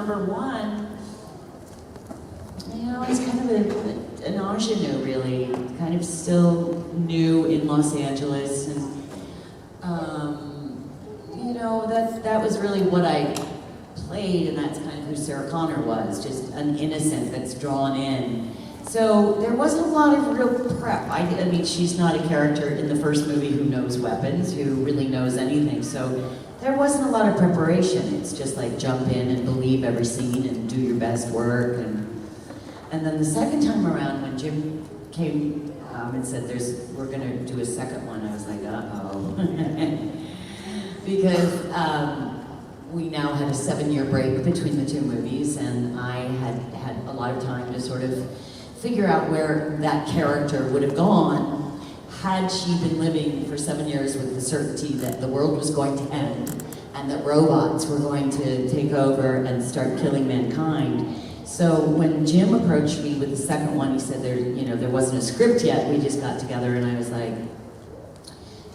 number one, you know, I was kind of an ingenue, really, kind of still new in Los Angeles, and you know, that was really what I played, and that's kind of who Sarah Connor was, just an innocent that's drawn in. So there wasn't a lot of real prep. I mean, she's not a character in the first movie who knows weapons, who really knows anything. So there wasn't a lot of preparation. It's just like jump in and believe every scene and do your best work. And then the second time around, when Jim came and said, we're gonna do a second one, I was like, uh-oh. Because we now had a 7-year break between the two movies, and I had a lot of time to sort of figure out where that character would have gone had she been living for 7 years with the certainty that the world was going to end and that robots were going to take over and start killing mankind. So when Jim approached me with the second one, he said there wasn't a script yet, we just got together, and I was like,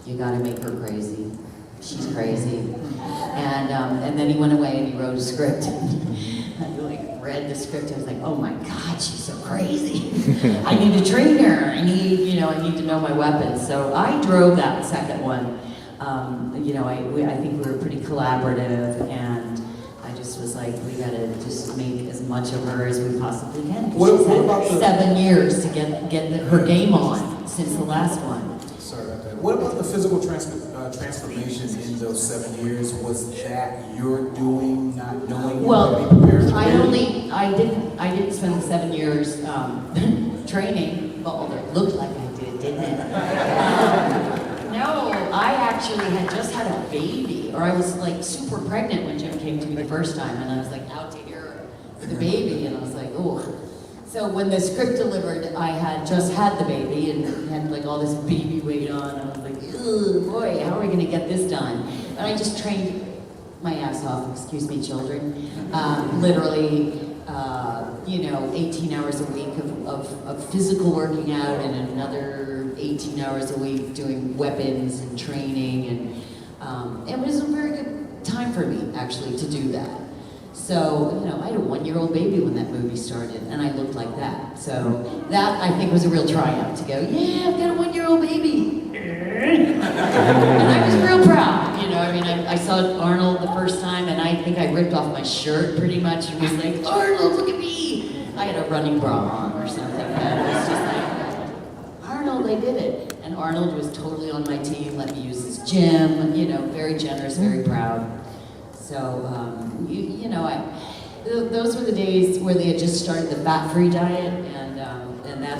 you gotta make her crazy. She's crazy. And then he went away and he wrote a script. I read the script, I was like, oh my God, she's so crazy. I need to train her. I need to know my weapons. So I drove that second one. I think we were pretty collaborative, and I just was like, we gotta just make as much of her as we possibly can. She's had 7 years to get her game on since the last one. Sorry about that. What about the physical transformation in those 7 years? Was that your doing, not knowing? Well, I didn't spend the 7 years training, although it looked like I did, didn't it? No, I actually had just had a baby, or I was like super pregnant when Jim came to me the first time, and I was like out to Europe with the baby, and I was like, oh. So when the script delivered, I had just had the baby and had like all this baby weight on. I was like, oh boy, how are we gonna get this done? And I just trained my ass off, excuse me, children. Literally, 18 hours a week of physical working out, and another 18 hours a week doing weapons and training, and it was a very good time for me, actually, to do that. So, I had a 1-year-old baby when that movie started, and I looked like that. So that, I think, was a real triumph to go, yeah, I've got a 1-year-old baby. And I was real proud, I saw Arnold the first time, and I think I ripped off my shirt pretty much, and was like, Arnold, look at me! I had a running bra on or something, and it was just like, Arnold, I did it. And Arnold was totally on my team, let me use his gym, very generous, very proud. So, those were the days where they had just started the fat-free diet, and that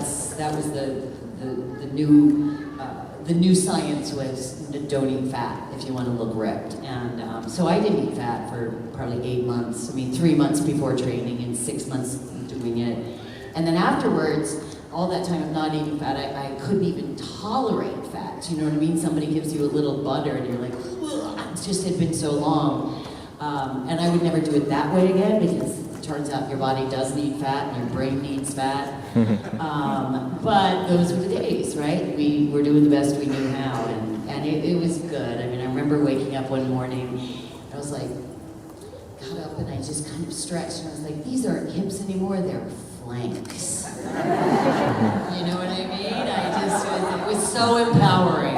was the new science was don't eat fat if you want to look ripped. And so I didn't eat fat for probably 8 months. 3 months before training and 6 months doing it. And then afterwards, all that time of not eating fat, I couldn't even tolerate fat. You know what I mean? Somebody gives you a little butter and you're like, it just had been so long. And I would never do it that way again, because it turns out your body does need fat and your brain needs fat. But those were the days, right? We were doing the best we knew how, and it was good. I remember waking up one morning, I was like, got up and I just kind of stretched, and I was like, these aren't hips anymore, they're flanks. You know what I mean? It was so empowering.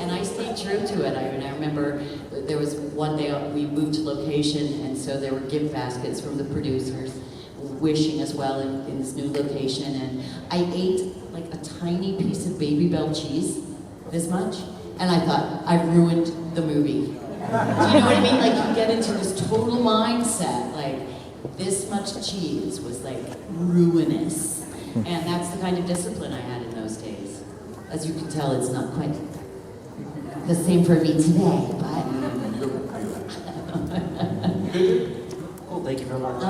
And I stayed true to it. I remember there was one day we moved to location, and so there were gift baskets from the producers wishing us well in this new location, and I ate like a tiny piece of Baby Bell cheese, this much, and I thought, I've ruined the movie. Do you know what I mean? Like, you get into this total mindset, like, this much cheese was like ruinous, and that's the kind of discipline I had in those days. As you can tell, it's not quite the same for me today, but... Cool, thank you very much.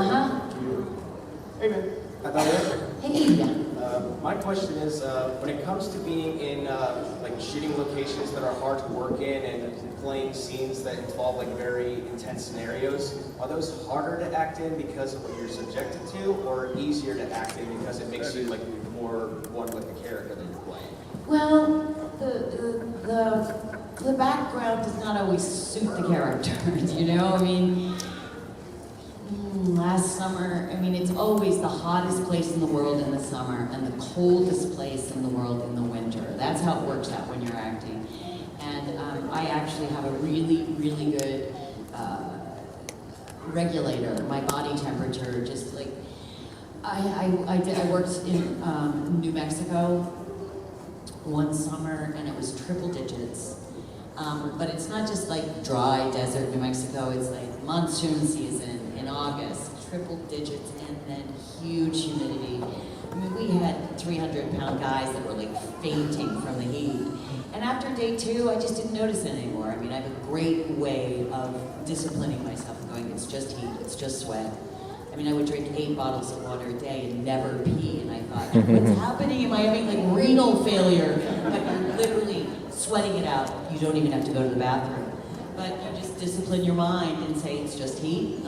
Hey man. Hey. My question is, when it comes to being in like shooting locations that are hard to work in and playing scenes that involve like very intense scenarios, are those harder to act in because of what you're subjected to, or easier to act in because it makes you like more one with the character that you're playing? Well, the background does not always suit the character, you know? it's always the hottest place in the world in the summer and the coldest place in the world in the winter. That's how it works out when you're acting. And I actually have a really, really good regulator, my body temperature, just like, I worked in New Mexico one summer and it was triple digits. But it's not just like dry desert New Mexico, it's like monsoon season in August, triple digits, and then huge humidity. I mean, we had 300-pound guys that were like fainting from the heat. And after day 2, I just didn't notice it anymore. I mean, I have a great way of disciplining myself and going, it's just heat, it's just sweat. I mean, I would drink 8 bottles of water a day and never pee, and I thought, what's happening? Am I having like renal failure? Like I'm literally sweating it out. You don't even have to go to the bathroom. But you just discipline your mind and say, it's just heat.